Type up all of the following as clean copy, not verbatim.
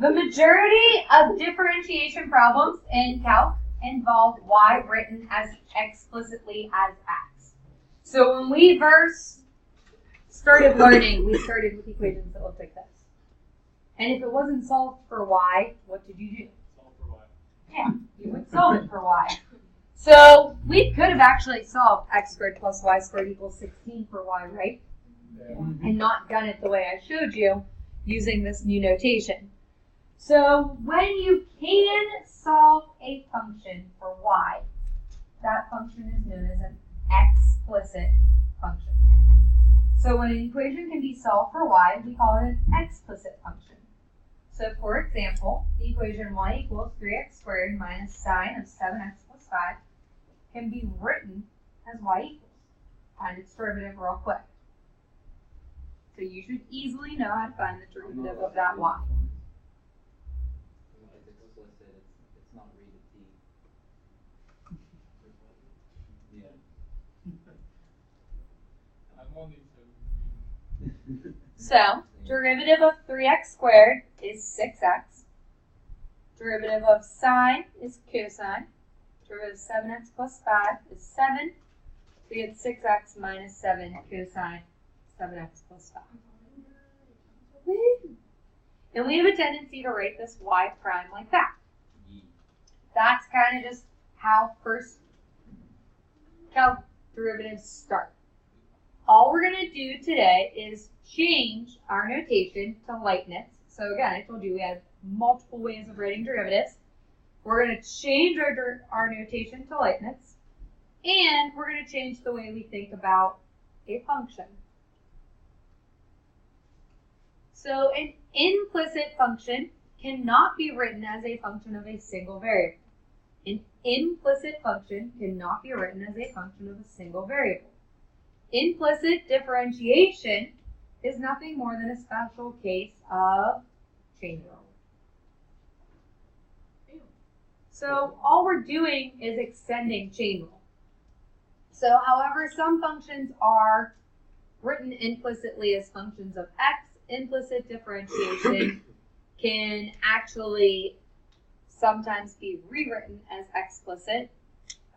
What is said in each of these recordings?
The majority of differentiation problems in calc involve y written as explicitly as x. So when we first started learning, we started with equations that looked like this. And if it wasn't solved for y, what did you do? Solve for y. Yeah, you would solve it for y. So we could have actually solved x squared plus y squared equals 16 for y, right? Yeah. And not done it the way I showed you using this new notation. So when you can solve a function for y, that function is known as an explicit function. So when an equation can be solved for y, we call it an explicit function. So for example, the equation y equals 3x squared minus sine of 7x plus 5 can be written as y equals. Find its derivative real quick. So you should easily know how to find the derivative of that y. It's explicit. It's not rated T. Yeah. I'm only So, derivative of 3x squared is 6x. Derivative of sine is cosine. Derivative of 7x plus 5 is 7. We get 6x minus 7 cosine 7x plus 5. Woo! And we have a tendency to write this y prime like that. That's kind of just how first calc derivatives start. All we're going to do today is change our notation to Leibniz. So again, I told you we have multiple ways of writing derivatives. We're going to change our notation to Leibniz, and we're going to change the way we think about a function. So an implicit function cannot be written as a function of a single variable. An implicit function cannot be written as a function of a single variable. Implicit differentiation is nothing more than a special case of chain rule. So all we're doing is extending chain rule. So however some functions are written implicitly as functions of x, implicit differentiation can actually sometimes be rewritten as explicit.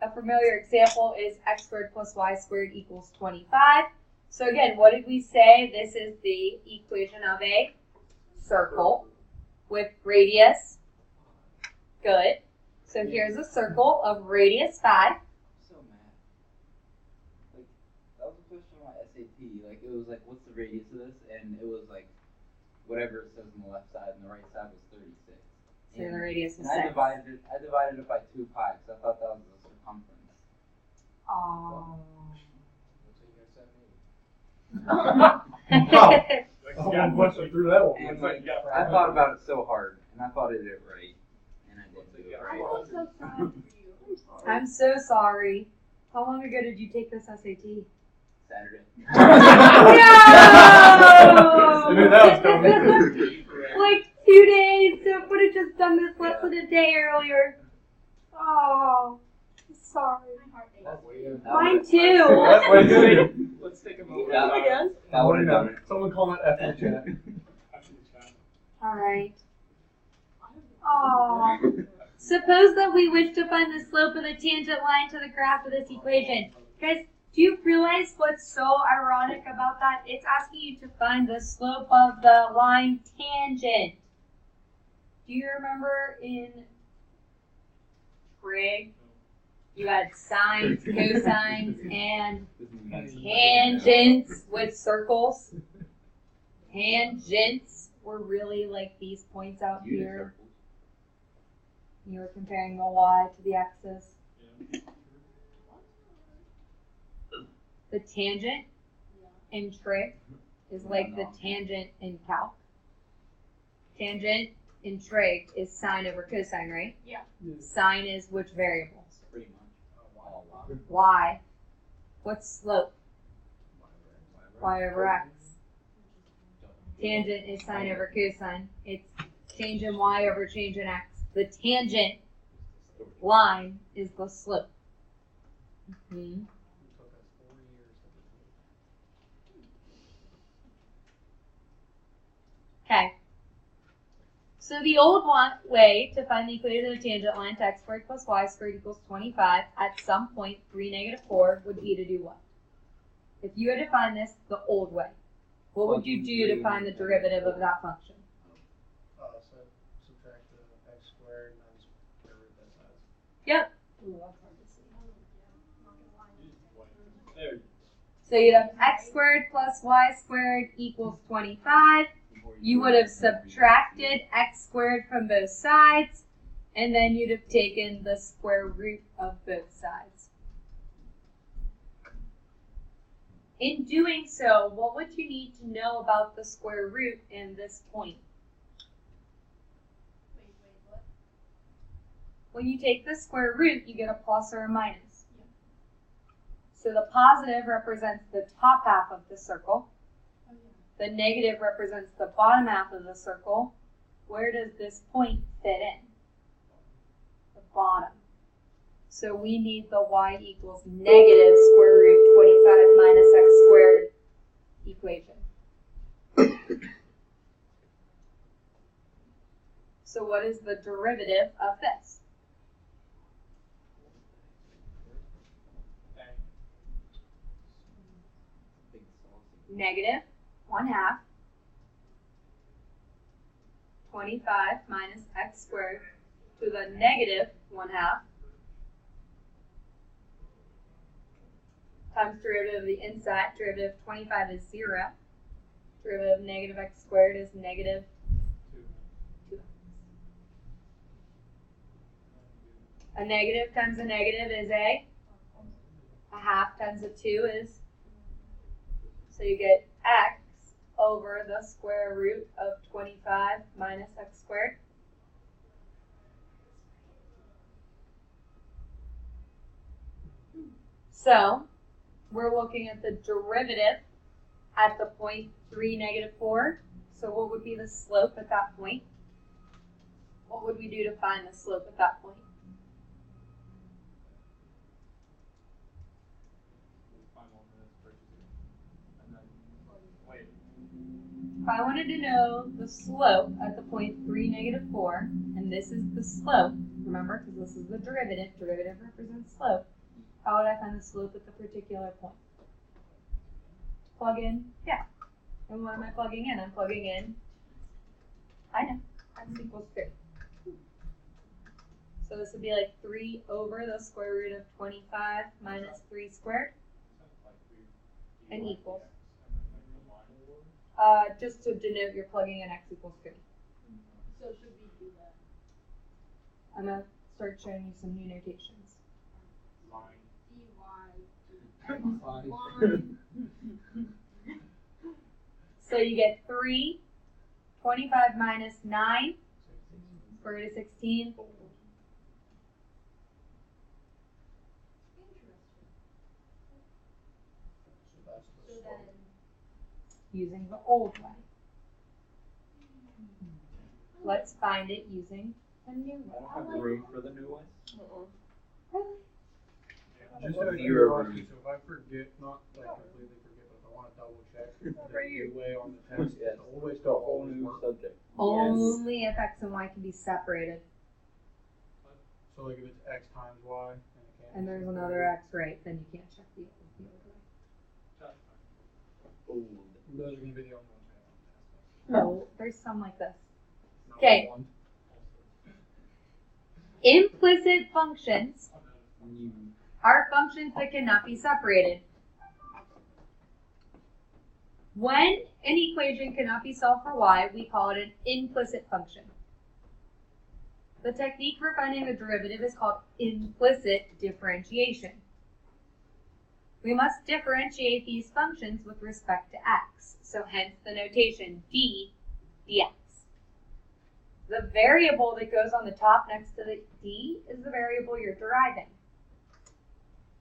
A familiar example is x squared plus y squared equals 25. So again, what did we say? This is the equation of a circle with radius. Good. So here's a circle of radius 5. I'm so mad. Like, that was a question on my SAT. Like, it was like, what's the radius of this? And it was like, whatever it says on the left side, and the right side was 36. So the radius is 6. I divided it by 2 pi, because I thought that was the circumference. Oh. Once you threw that one. And like, I thought about it so hard, and I thought I did it right, and I didn't do it right. I'm so sorry for you. I'm so sorry. How long ago did you take this SAT? Saturday. No! I knew that was coming. Like 2 days, so would have just done this lesson a day earlier. Oh, I'm sorry. My heart aches. Mine too. Let's take a moment. That would have done it. Someone call that after the chat. All right. Oh. Suppose that we wish to find the slope of the tangent line to the graph of this equation. Guys, do you realize what's so ironic about that? It's asking you to find the slope of the line tangent. Do you remember in trig, you had sines, cosines, and tangents with circles? Tangents were really like these points out here. You were comparing the y to the x's. The tangent in trig is like the tangent in calc. Tangent in trig is sine over cosine, right? Yeah. Sine is which variable? Pretty much. Y. What's slope? Y over x. Tangent is sine over cosine. It's change in y over change in x. The tangent line is the slope. Okay. So the old way to find the equation of the tangent line to x squared plus y squared equals 25 at some point 3, negative 4 would be to do what? If you had to find this the old way, what would you do to find the derivative of that function? So subtract the x squared minus whatever that size. Yep. Ooh, that's hard to see. So you'd have x squared plus y squared equals 25. You would have subtracted x squared from both sides, and then you'd have taken the square root of both sides. In doing so, what would you need to know about the square root in this point? Wait, what? When you take the square root, you get a plus or a minus. Yeah. So the positive represents the top half of the circle. The negative represents the bottom half of the circle. Where does this point fit in? The bottom. So we need the y equals negative square root 25 minus x squared equation. So what is the derivative of this? Negative 1/2 25 minus x squared to the negative 1/2 times derivative of the inside. Derivative of 25 is 0. Derivative of negative x squared is negative 2. A negative times a negative is a 1/2 times a 2 is, so you get x over the square root of 25 minus x squared. So we're looking at the derivative at the point 3, negative 4. So what would be the slope at that point? What would we do to find the slope at that point? If I wanted to know the slope at the point 3, negative 4, and this is the slope, remember, because this is the derivative represents slope, how would I find the slope at the particular point? Plug in, yeah. And what am I plugging in? I'm plugging in, I know, x equals 3. So this would be like 3 over the square root of 25 minus 3 squared, and equals. Just to denote you're plugging in x equals 3. So should we do that? I'm going to start showing you some new notations. So you get 3, 25 minus 9, square root of 16. So then, Using the old way. Let's find it using the new way. I don't have room for the new way. Really? Just out of Zero curiosity, so if I forget, not like completely forget, but if I want to double check the new way on the text, Yes. the old way It's a still whole always new work. subject. Only if x and y can be separated. So like if it's x times y, and it can't. And there's another x, right? Then you can't check the old way. Old. Those are going to be the only ones we have on the test. No, there's some like this. Not Okay. one. Implicit functions New. are functions that cannot be separated. When an equation cannot be solved for y, we call it an implicit function. The technique for finding the derivative is called implicit differentiation. We must differentiate these functions with respect to x, so hence the notation d dx. The variable that goes on the top next to the d is the variable you're deriving.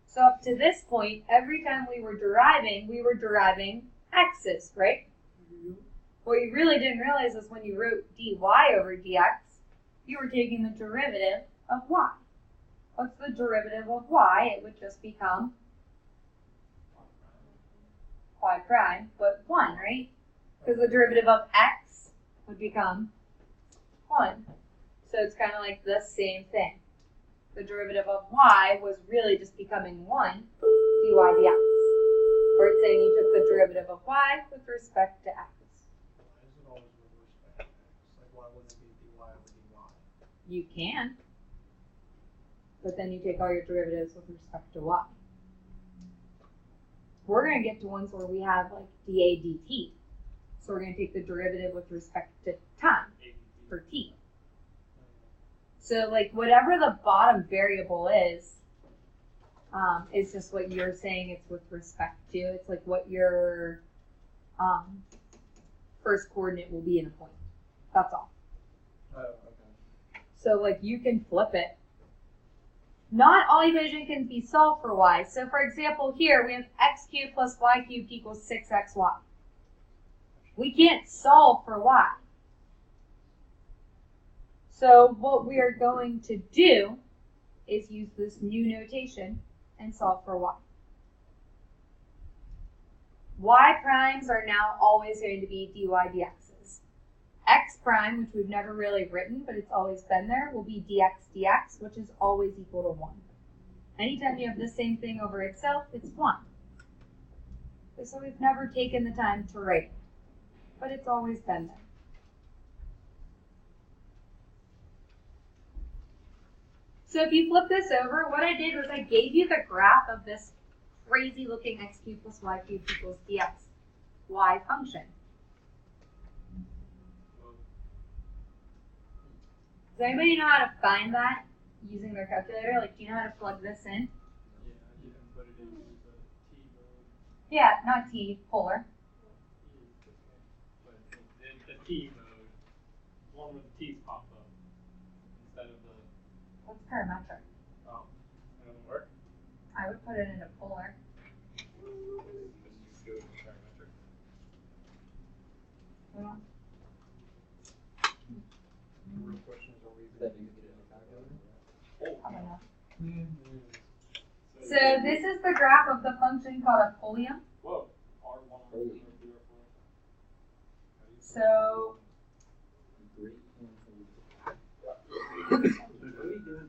So up to this point, every time we were deriving x's, right? What you really didn't realize is when you wrote dy over dx, you were taking the derivative of y. What's the derivative of y? It would just become y prime, but 1, right? Because the derivative of x would become 1. So it's kind of like the same thing. The derivative of y was really just becoming 1 dy dx. Or it's saying you took the derivative of y with respect to x. Why is it always with respect to x? Like, why wouldn't it be dy over dy? You can. But then you take all your derivatives with respect to y. We're going to get to ones where we have like dA dt. So we're going to take the derivative with respect to time for t. So like whatever the bottom variable is just what you're saying it's with respect to. It's like what your first coordinate will be in a point. That's all. Oh, okay. So like you can flip it. Not all equation can be solved for y. So for example here we have x cubed plus y cubed equals 6xy. We can't solve for y. So what we are going to do is use this new notation and solve for y. Y primes are now always going to be dy dx's. X prime, which we've never really written, but it's always been there, will be dx dx, which is always equal to 1. Anytime you have the same thing over itself, it's 1. So we've never taken the time to write it, but it's always been there. So if you flip this over, what I did was I gave you the graph of this crazy looking x cubed plus y cubed equals dx y function. Does anybody know how to find that using their calculator? Like, do you know how to plug this in? Yeah, you can put it into the t mode. Yeah, not t, polar. But the t mode, one with the t's pop up instead of the. What's parametric? Oh, it doesn't work. I would put it into polar. Just do it with parametric. Well, The real question is, are we That going you to get get in it the calculator? probably not. calculator? So this is the graph of the function called a polium. Whoa, R1, Holy. So Three. What are we doing?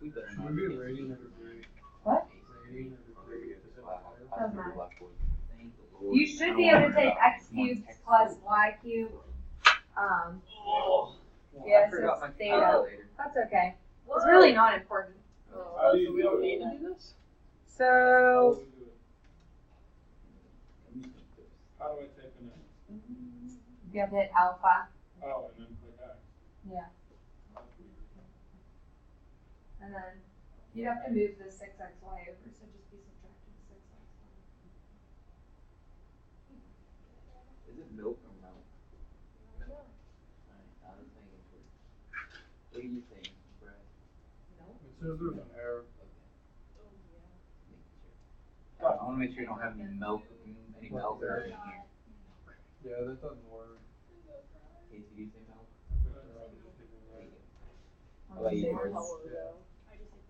We better Should not we be get rating every grade? what? Rating every grade? Does it matter? Doesn't matter. Thank the Lord. You should be able to take x cubed plus y cubed. Yeah, I forgot so my it's theta. calculator. That's okay. It's really not important. How do you we don't do need it? to do this? So How do I type in it? you have to hit alpha. Oh, and then click X. Yeah. And then you'd have to move the 6xy over, so just be subtracting 6xy. Is it milk or milk? Milk. Alright, I was making sure. What do you think, Brad? It says there's an error. Okay. Making sure. I want to make sure you don't have any milk or anything. Yeah, that doesn't work. Casey, do you say milk? Right. How about you, Brad? Yeah. I just think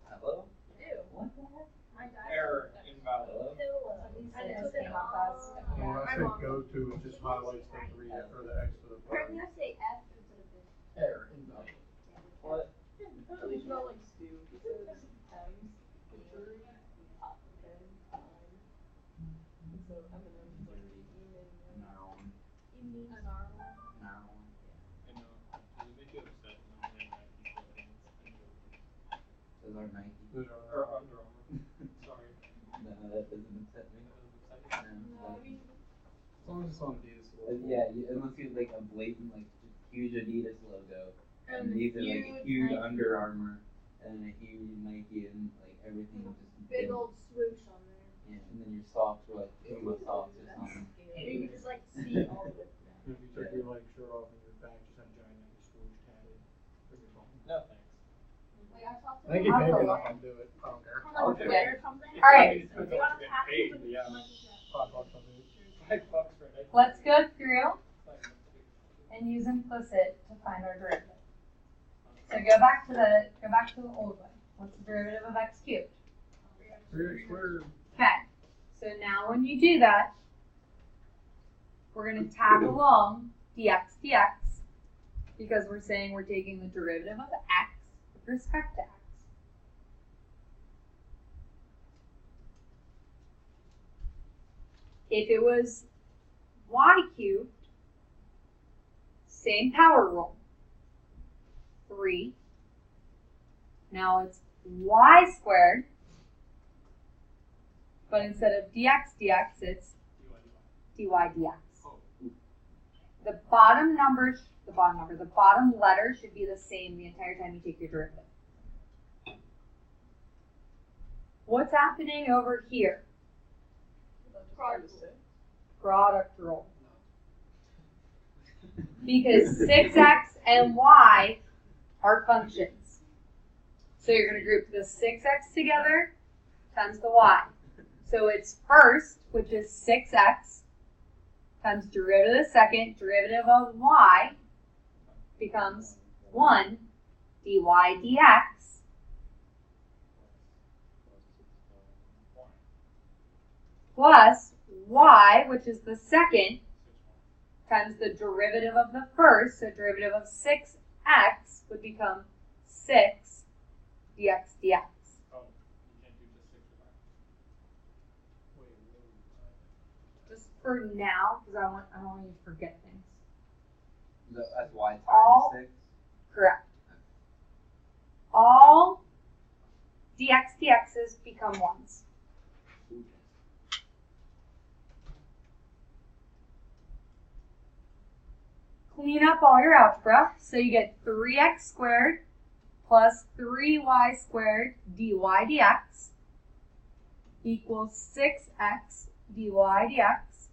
Hello? Ew. What the heck? My dad. Error invalid. I This took came it up off. as- When I say go to, it just highlights the 3 or the X to the Apparently bottom. I say F instead of F. Error invalid. What? Apparently it's not like stew. It says M's, computer, pop, okay, time. So M&M's is like evening. Narrow one. Evening. An hour. Narrow one. I know. Does it make you upset when I'm wearing Nike clothing? Those are Nike. Those are Under Armour. Sorry. No, that doesn't upset me. No, I mean, As long as it's on Adidas. Yeah, unless you have like a blatant, like huge Adidas logo, and And these are like a huge huge Nike. Under Armour, and a huge Nike, and like everything just big old swoosh on there. Yeah, and then your socks were like Puma socks or something. And you can just like see all of it. If you took your like shirt off and your back just had a giant Nike swoosh tatted. No thanks. Like I talked to Nike him. paid me enough, I'll do it. I don't care. On like Twitter or something. All right. They want to have to, but Yeah. I'm like, yeah. $5 I'll do it. $5 for a Nike. Let's go through and use implicit to find our derivative. So go back to the old one. What's the derivative of x cubed? 3x squared. Okay. So now when you do that, we're going to tag along dx dx because we're saying we're taking the derivative of x with respect to x. If it was y cubed, same power rule, 3. Now it's y squared, but instead of dx dx, it's dy dx. The bottom letter should be the same the entire time you take your derivative. What's happening over here? Product rule. Because 6x and y are functions. So you're going to group the 6x together times the y. So it's first, which is 6x, times derivative of the second, derivative of y becomes 1 dy dx plus y, which is the second, times the derivative of the first, so derivative of 6x would become 6 dx dx. Oh, you can't do just 6 or 9. Just for now, because I don't want you to forget things. That's y times All 6? Correct. All dx dx's become 1s. Clean up all your algebra. So you get 3x squared plus 3y squared dy dx equals 6x dy dx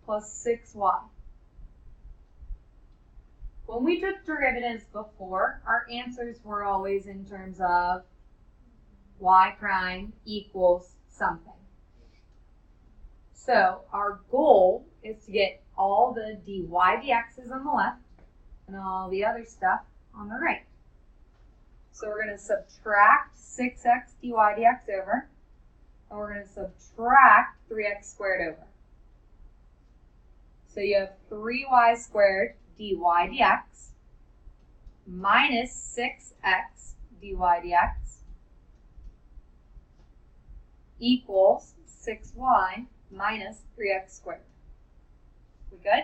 plus 6y. When we took derivatives before, our answers were always in terms of y prime equals something. So our goal is to get all the dy dx's on the left and all the other stuff on the right. So we're going to subtract 6x dy dx over, and we're going to subtract 3x squared over. So you have 3y squared dy dx minus 6x dy dx equals 6y minus 3x squared. We good?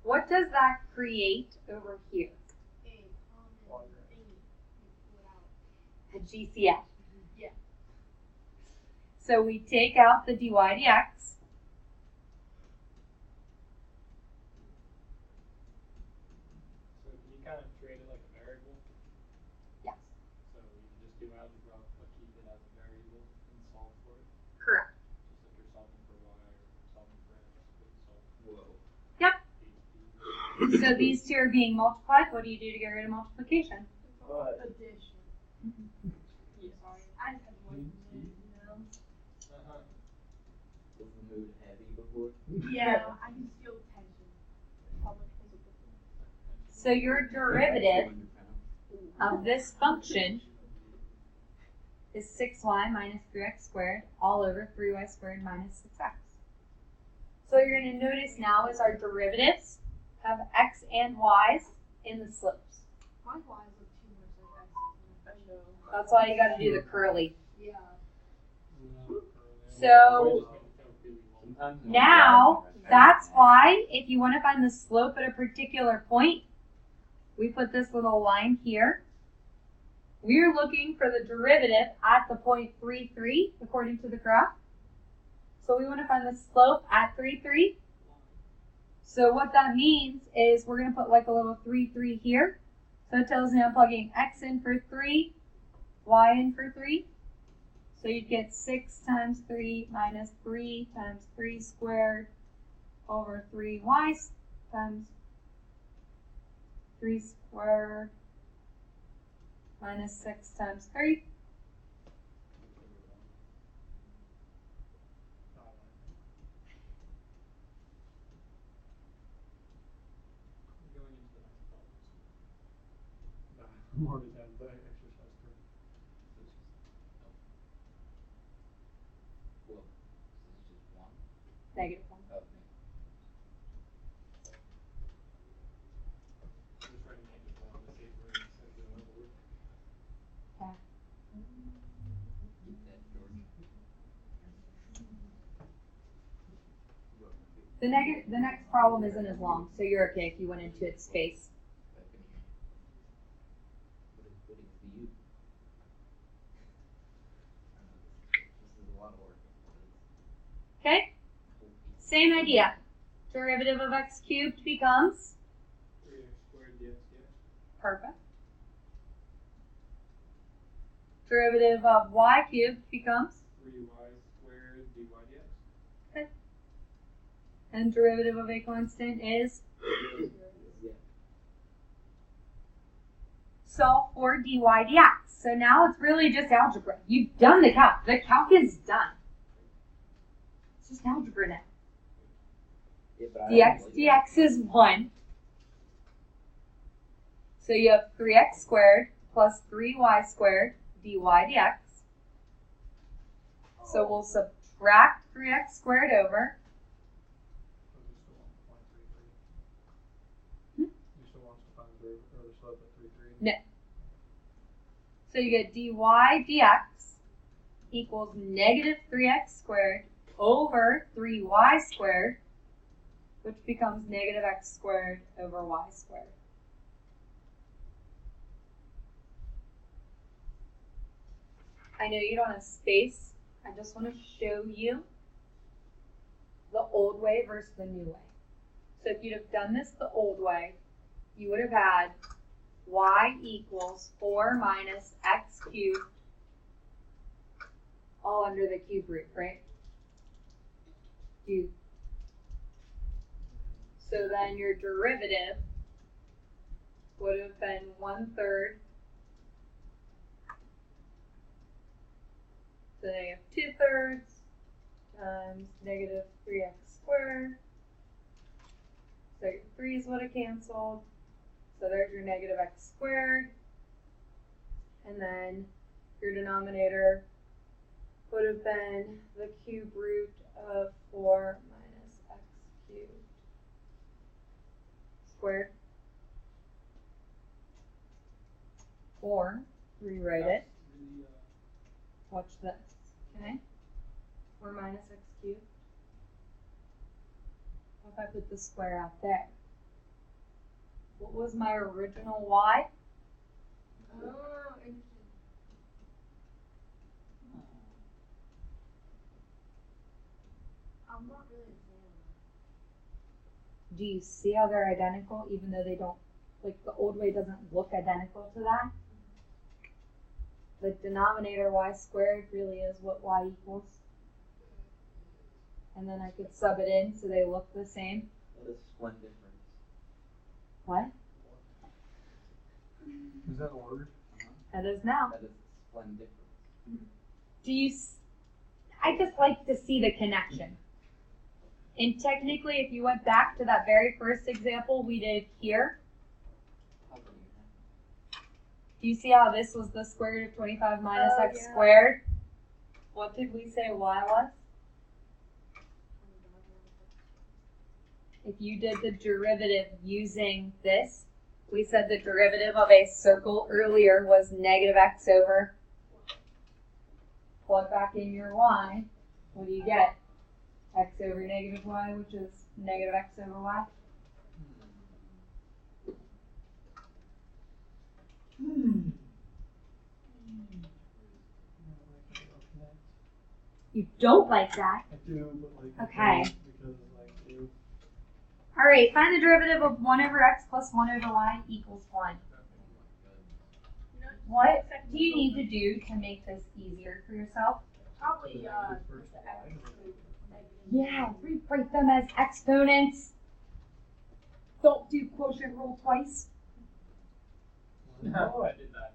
What does that create over here? A GCF. Yeah. So we take out the dy dx. So can you kind of treat it like a variable? Yes. So you can just do algebra, but keep it as a variable and solve for it. Correct. Just like you're solving for y or solving for x, but you solve for Yep. HP. So these two are being multiplied. What do you do to get rid of multiplication? Addition. Yeah, sorry. I just had one minute, you know. Was the mood heavy before? Yeah, I can feel tension. Public physical. So your derivative of this function is 6y minus 3x squared all over 3y squared minus 6x. So you're going to notice now is our derivatives have x and y's in the slopes. My y's look too much like x's. I know. That's why you got to do the curly. Yeah. So Sometimes now, that's why if you want to find the slope at a particular point, we put this little line here. We're looking for the derivative at the point 3, 3, according to the graph. So we want to find the slope at 3, 3. So what that means is we're going to put like a little 3, 3 here. So it tells me I'm plugging x in for 3, y in for 3. So you'd get 6 times 3 minus 3 times 3 squared over 3y times 3 squared minus 6 times 3. I'm already done the exercise for Negative 1. Oh, I'm just writing negative 1 on the paper and send it over. Okay. get that, George. The next problem isn't as long, so you're okay if you went into its space. What is the U? This is a lot of work. Okay? Same idea. Derivative of x cubed becomes 3x squared dx dx. perfect. Derivative of y cubed becomes 3y squared dy dx. okay. And derivative of a constant is Yeah. solve for dy dx. So now it's really just algebra. You've done the calc. The calc is done. It's just algebra now. Yeah, but I Dx don't dx is 1. So you have 3x squared plus 3y squared dy dx. So we'll subtract 3x squared over. So you still want to find 3, 3. Hmm? You still want us to find the derivative or the slope at 3, 3. No. So you get dy dx equals negative 3x squared over 3y squared, which becomes negative x squared over y squared. I know you don't have space. I just want to show you the old way versus the new way. So if you'd have done this the old way, you would have had y equals 4 minus x cubed all under the cube root, right? So then your derivative would have been 1/3. So then you have 2/3 times negative 3x squared. So your 3's would have canceled. So there's your negative x squared. And then your denominator would have been the cube root of 4 minus x cubed squared. Or rewrite it. Really, Watch this, okay? 4 minus x cubed. What if I put the square out there? What was my original y? Oh, interesting. I'm not really a fan of Do you see how they're identical even though they don't, like the old way doesn't look identical to that? The denominator y squared really is what y equals. And then I could sub it in so they look the same. That is one difference. What? is that a word? That is now. That is one difference. Do you, I just like to see the connection. And technically, if you went back to that very first example we did here, How can you have do you see how this was the square root of 25 minus Oh, x yeah. squared? What did we say y was? If you did the derivative using this, we said the derivative of a circle earlier was negative x over. Plug back in your y. What do you get? X over negative y, which is negative x over y. You don't like that? I do, but like Okay. because like you. All right, find the derivative of 1 over x plus 1 over y equals 1. You know, What do you need to do to make this easier for yourself? probably First the absolute negative. Yeah, rewrite them as exponents. Don't do quotient rule twice. No, I did that.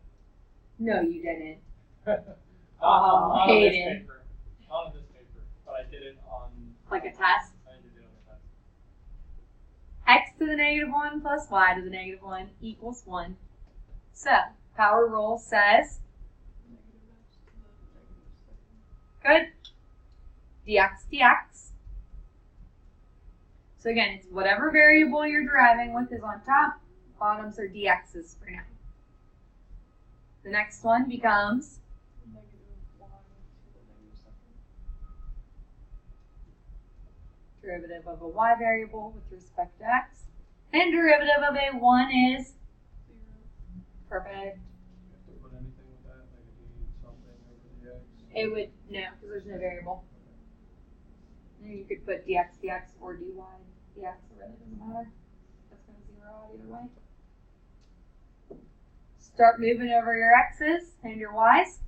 No, you didn't. Not Oh, on this Hayden. paper. Not on this paper, but I did it on. Like a test? I did it on a test. X to the negative 1 plus y to the negative 1 equals 1. So, power rule says, good, dx dx So again, it's whatever variable you're deriving with is on top. Bottoms are dx's for now. The next one becomes Negative y to the negative second. derivative of a y variable with respect to x. And derivative of a 1 is 0. perfect. You have to put anything with that, like a d something over the x. It would, no, because there's no variable. And you could put dx, dx, or dy, dx, it really doesn't matter. That's going to zero out either way. Start moving over your x's and your y's.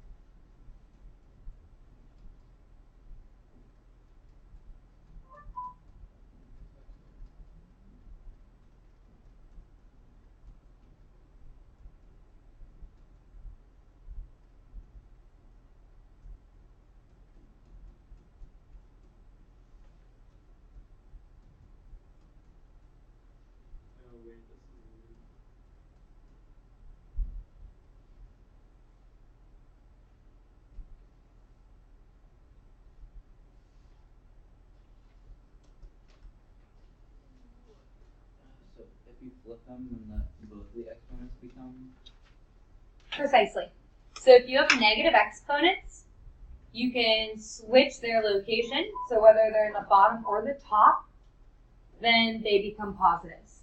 Oh wait, this is weird. So if you flip them, then both the exponents become. Precisely. So if you have negative exponents, you can switch their location. So whether they're in the bottom or the top, then they become positives.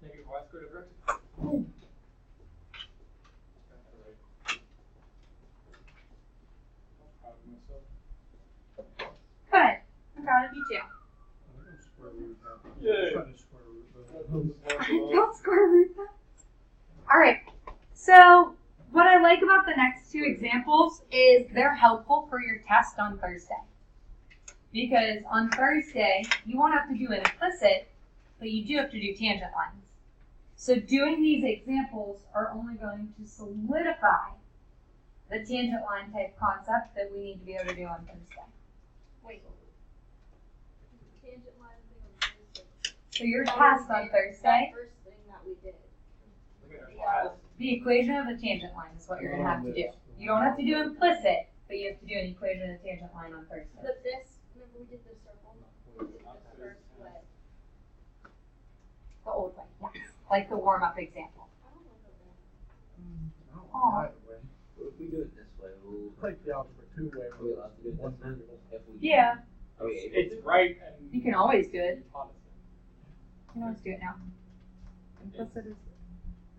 Negative y squared over x. Got that right. I'm proud of myself. Good. I'm proud of you too. I'm gonna square root that. Yay. I'm trying to square root that. Don't square root that. All right. So what I like about the next two examples is they're helpful for your test on Thursday. Because on Thursday, you won't have to do an implicit, but you do have to do tangent lines. So doing these examples are only going to solidify the tangent line type concept that we need to be able to do on Thursday. Wait. Tangent line thing on Thursday. So your That test was on the Thursday, first thing that we did. Look at our class. the equation of the tangent line is what you're going to have to do. You don't have to do implicit, but you have to do an equation of the tangent line on Thursday. But this, remember we did the circle? We did the first way. The old way, yes. Like the warm-up example. I don't know that. I don't Aw. like either way. But if we do it this way, we'll. Like the algebra 2 way. Are we allowed to do it One this way? variable. If we Yeah, Are we able It's to? right and. you can always do it. You taught us You can always do it now. Implicit is,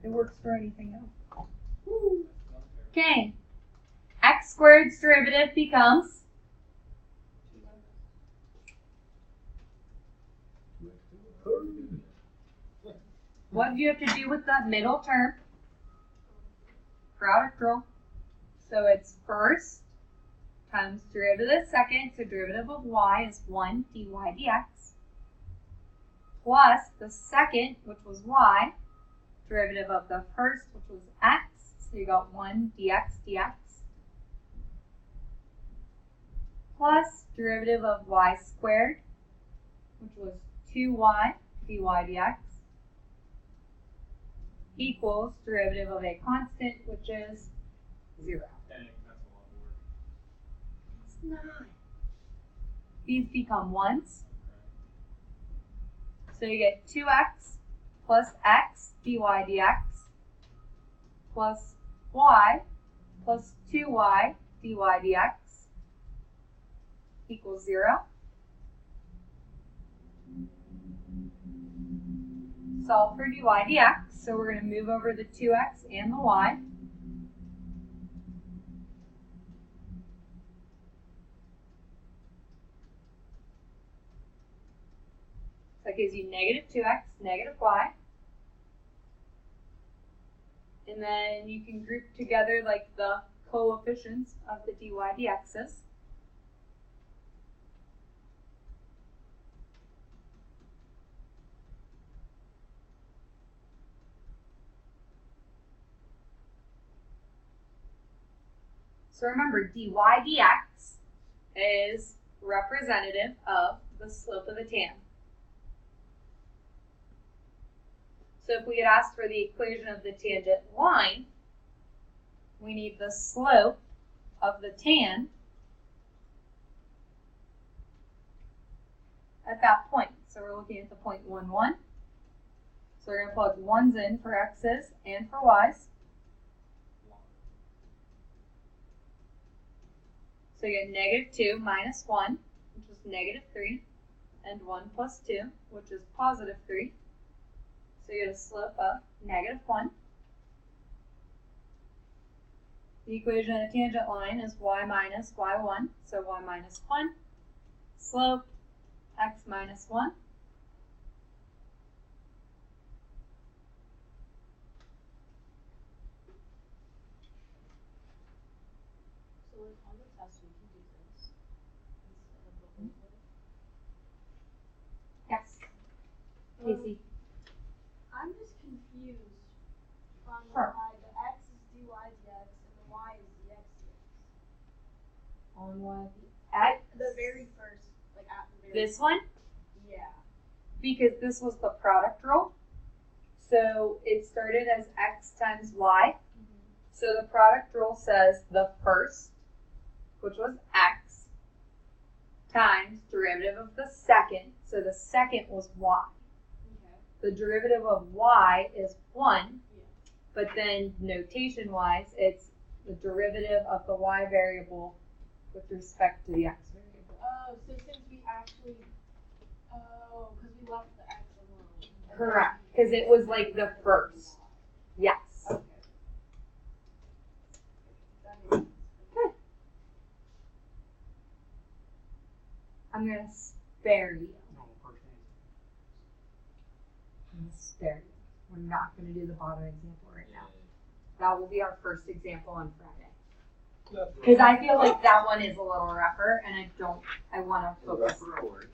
it works for anything else. it. Okay. X squared's derivative becomes what do you have to do with the middle term for outer curl? So it's first times derivative of the second, so derivative of y is 1 dy dx, plus the second, which was y, derivative of the first, which was x, so you got 1 dx dx, plus derivative of y squared, which was 2y dy dx, equals derivative of a constant, which is 0. Dang, that's a lot of work. It's not. These become 1s. So you get 2x plus x dy dx plus y plus 2y dy dx equals 0. Solve for dy dx. So we're going to move over the 2x and the y. So that gives you negative 2x, negative y. And then you can group together like the coefficients of the dy dx's. So remember, dy dx is representative of the slope of the tan. So if we had asked for the equation of the tangent line, we need the slope of the tan at that point. So we're looking at the point 1, 1. So we're going to plug 1s in for x's and for y's. So you get negative 2 minus 1, which is negative 3, and 1 plus 2, which is positive 3. So you get a slope of negative 1. The equation of the tangent line is y minus y1, so y minus 1. Slope, x minus 1. So like on the test we can do this instead of the old way. Yes. Casey. I'm just confused on Sure. why the x is dy dx and the y is dx dx. On what? At The very first, like at the very this one, Yeah. because this was the product rule. So it started as x times y. So the product rule says the first, which was x, times derivative of the second. So the second was y. Okay. The derivative of y is 1, Yeah. but then notation-wise, it's the derivative of the y variable with respect to the x variable. Oh, so since we actually, because we left the x alone. Correct, because it was like the first. Yes. Okay. That makes sense. Good. I'm going to spare you. No, first name. I'm going to spare you. We're not going to do the bottom example right now. That will be our first example on Friday. Because I feel like that one is a little rougher, and I want to focus. Rougher or